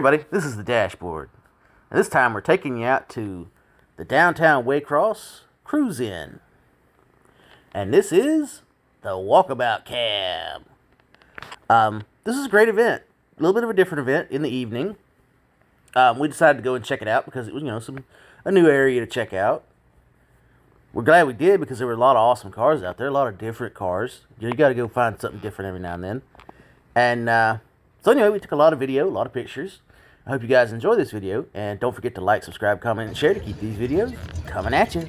everybody, this is the dashboard. And this time we're taking you out to the Downtown Waycross Cruise Inn. And this is the Walkabout cab. This is a great event. A little bit of a different event in the evening. We decided to go and check it out because it was, a new area to check out. We're glad we did because there were a lot of awesome cars out there, a lot of different cars. You got to go find something different every now and then. And so anyway, we took a lot of video, a lot of pictures. I hope you guys enjoy this video, and don't forget to like, subscribe, comment, and share to keep these videos coming at you.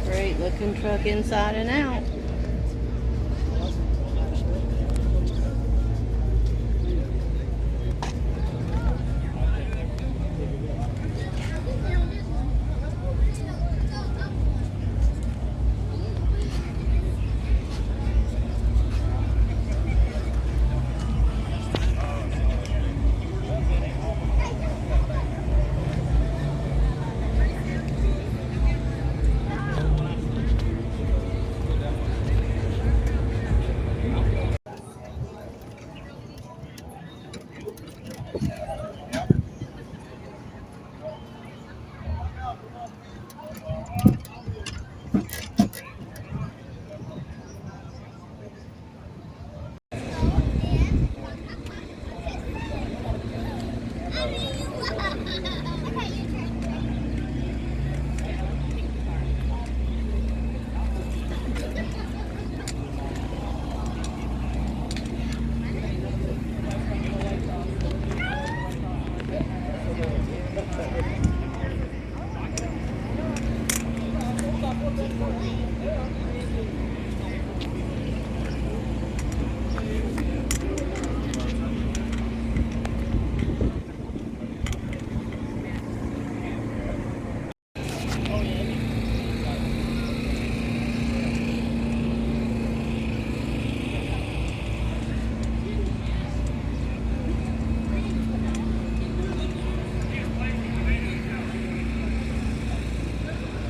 Great looking truck inside and out.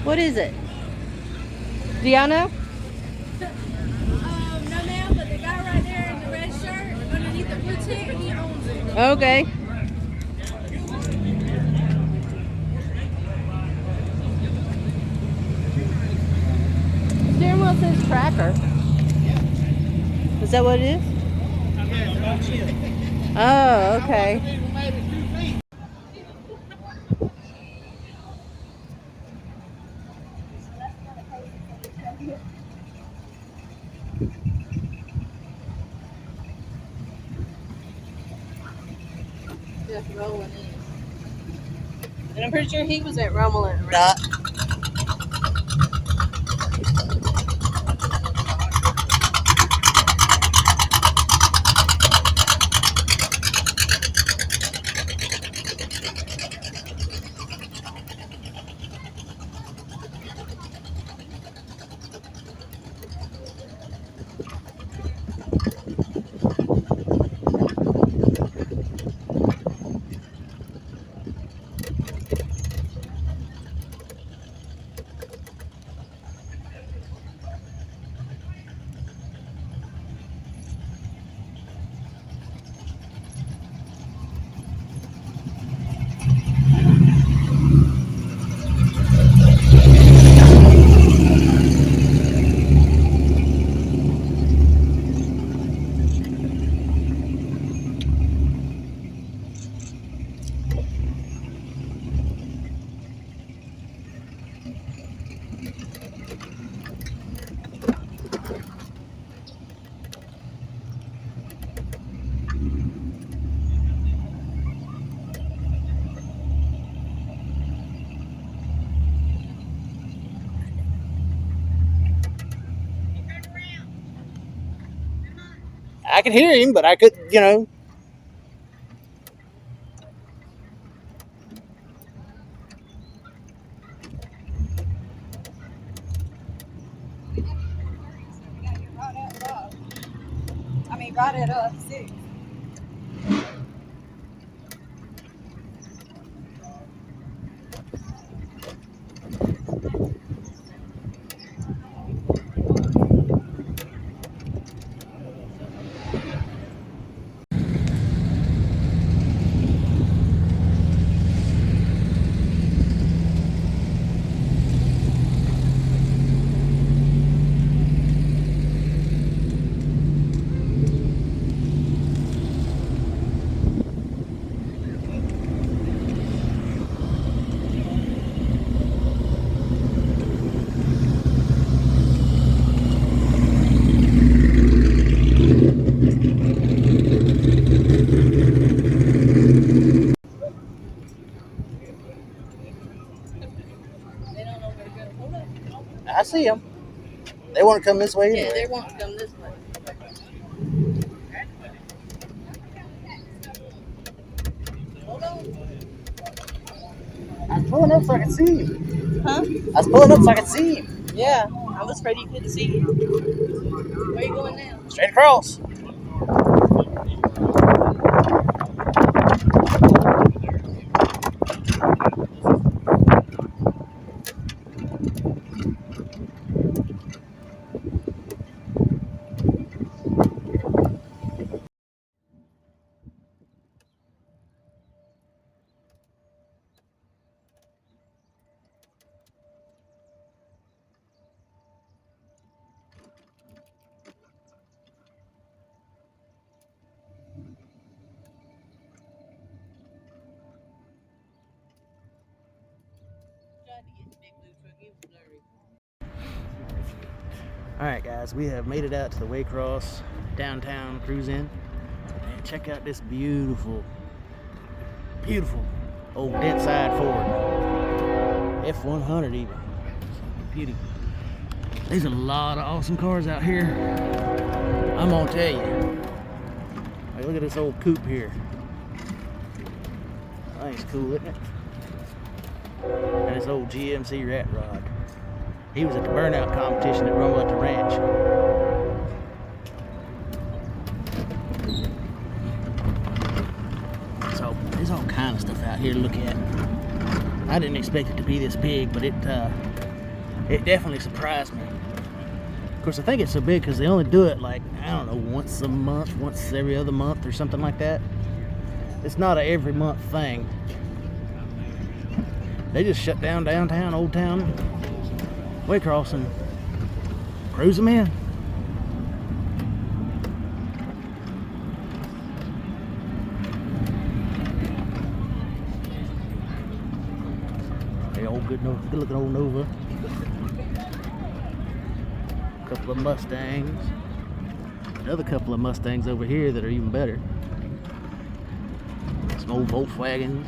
What is it? Do y'all know? No ma'am, but the guy right there in the red shirt underneath the blue tick, he owns it. Okay. Steering wheel says tracker. Is that what it is? Oh, okay. Just rolling in. And I'm pretty sure he was at Rummel, right? I could hear him, but I could, you know. Right at us, 6. I see them. They want to come this way anyway. Yeah, they want to come this way. Hold on. I was pulling up so I could see him. Huh? I was pulling up so I could see him. Yeah, I was afraid you couldn't see you. Where are you going now? Straight across. Alright guys, we have made it out to the Waycross downtown cruise in. And check out this beautiful old dent side Ford. F100 even. Beauty. There's a lot of awesome cars out here. I'm gonna tell you. Hey, look at this old coupe here. I think it's cool, isn't it? And this old GMC rat rod. He was at the burnout competition at Rumble at the Ranch. So there's all kind of stuff out here to look at. I didn't expect it to be this big, but it definitely surprised me. Of course, I think it's so big because they only do it like, I don't know, once a month, once every other month or something like that. It's not a every month thing. They just shut down downtown, Old Town Waycross and cruise them in. Hey, old good looking old Nova. A couple of Mustangs. Another couple of Mustangs over here that are even better. Some old Volkswagens.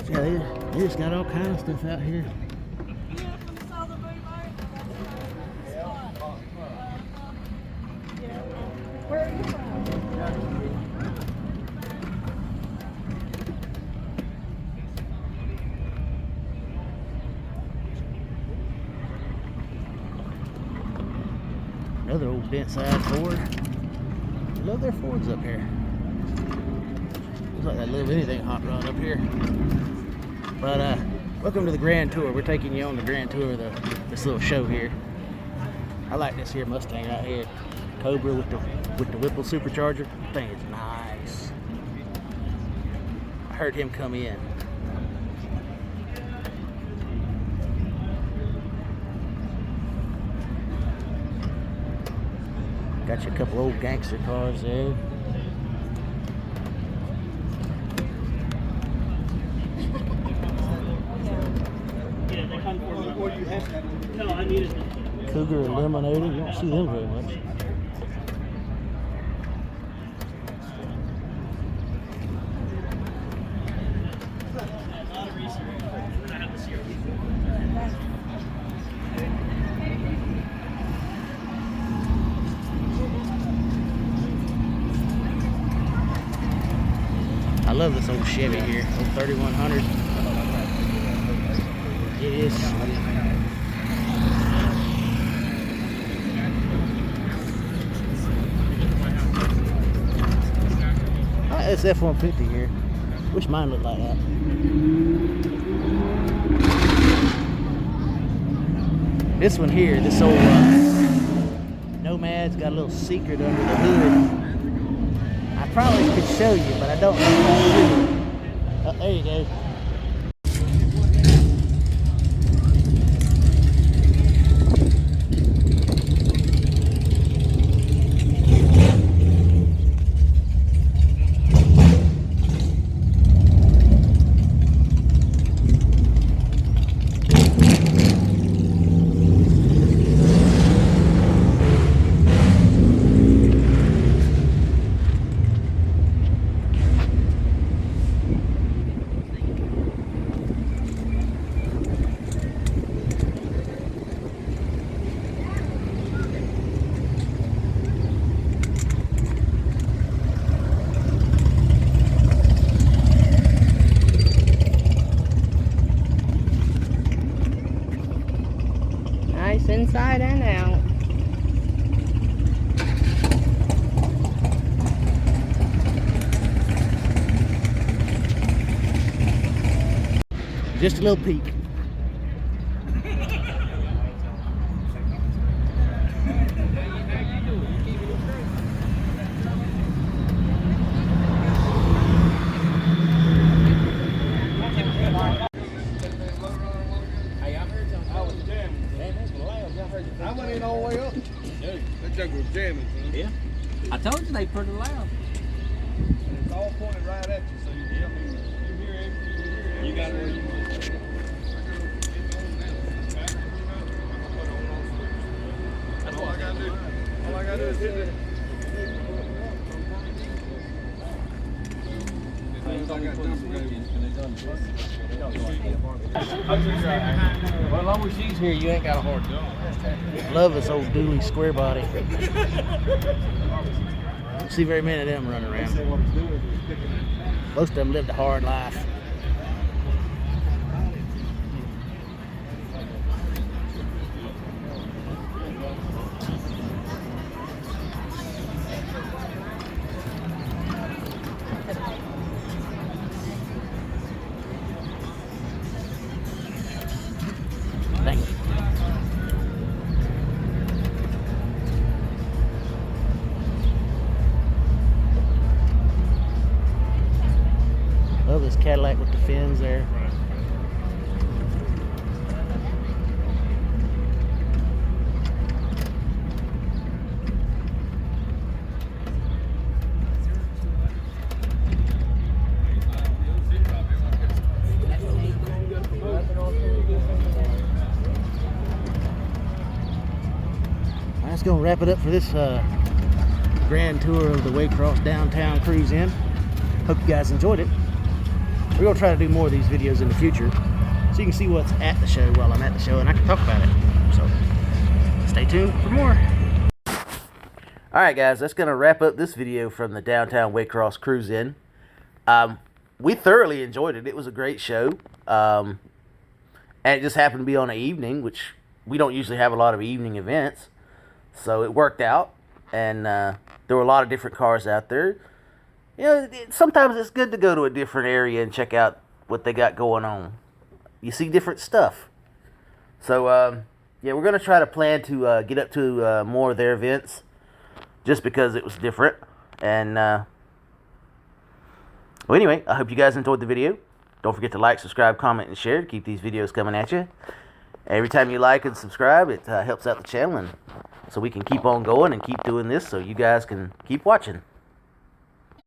Yeah, they just got all kind of stuff out here. Where are you from? Another old dent side Ford. I love their Fords up here. Looks like they love anything hot rod up here. But welcome to the grand tour. We're taking you on the grand tour of this little show here. I like this here Mustang right here. Cobra with the Whipple supercharger. That thing is nice. I heard him come in. Got you a couple old gangster cars there. Cougar eliminated. You don't see them very much. I love this old Chevy here, old 3100. It is sweet. It's F-150 here. Wish mine looked like that. This one here, this old Nomad's got a little secret under the hood. I probably could show you, but I don't know if I should. Oh, there you go. Nice inside and out. Just a little peek. I went in all the way up. Dude, that junk was jamming, son. Yeah. I told you they pretty loud. And it's all pointed right at you, so you hear it. You got it. That's all I gotta do. All I gotta do is hit it. Well, as long as she's here, you ain't got a hard job. Love this old dually square body. Don't see very many of them running around. Most of them lived a hard life. Thank you. Love this Cadillac with the fins there. That's going to wrap it up for this grand tour of the Waycross Downtown Cruise In. Hope you guys enjoyed it. We're going to try to do more of these videos in the future so you can see what's at the show while I'm at the show and I can talk about it. So stay tuned for more. Alright guys, that's going to wrap up this video from the Downtown Waycross Cruise In. We thoroughly enjoyed it. It was a great show. And it just happened to be on an evening, which we don't usually have a lot of evening events. So it worked out, and there were a lot of different cars out there. You know, sometimes it's good to go to a different area and check out what they got going on. You see different stuff. So, yeah, we're going to try to plan to get up to more of their events just because it was different. And, well, anyway, I hope you guys enjoyed the video. Don't forget to like, subscribe, comment, and share to keep these videos coming at you. Every time you like and subscribe, it helps out the channel, and so we can keep on going and keep doing this so you guys can keep watching.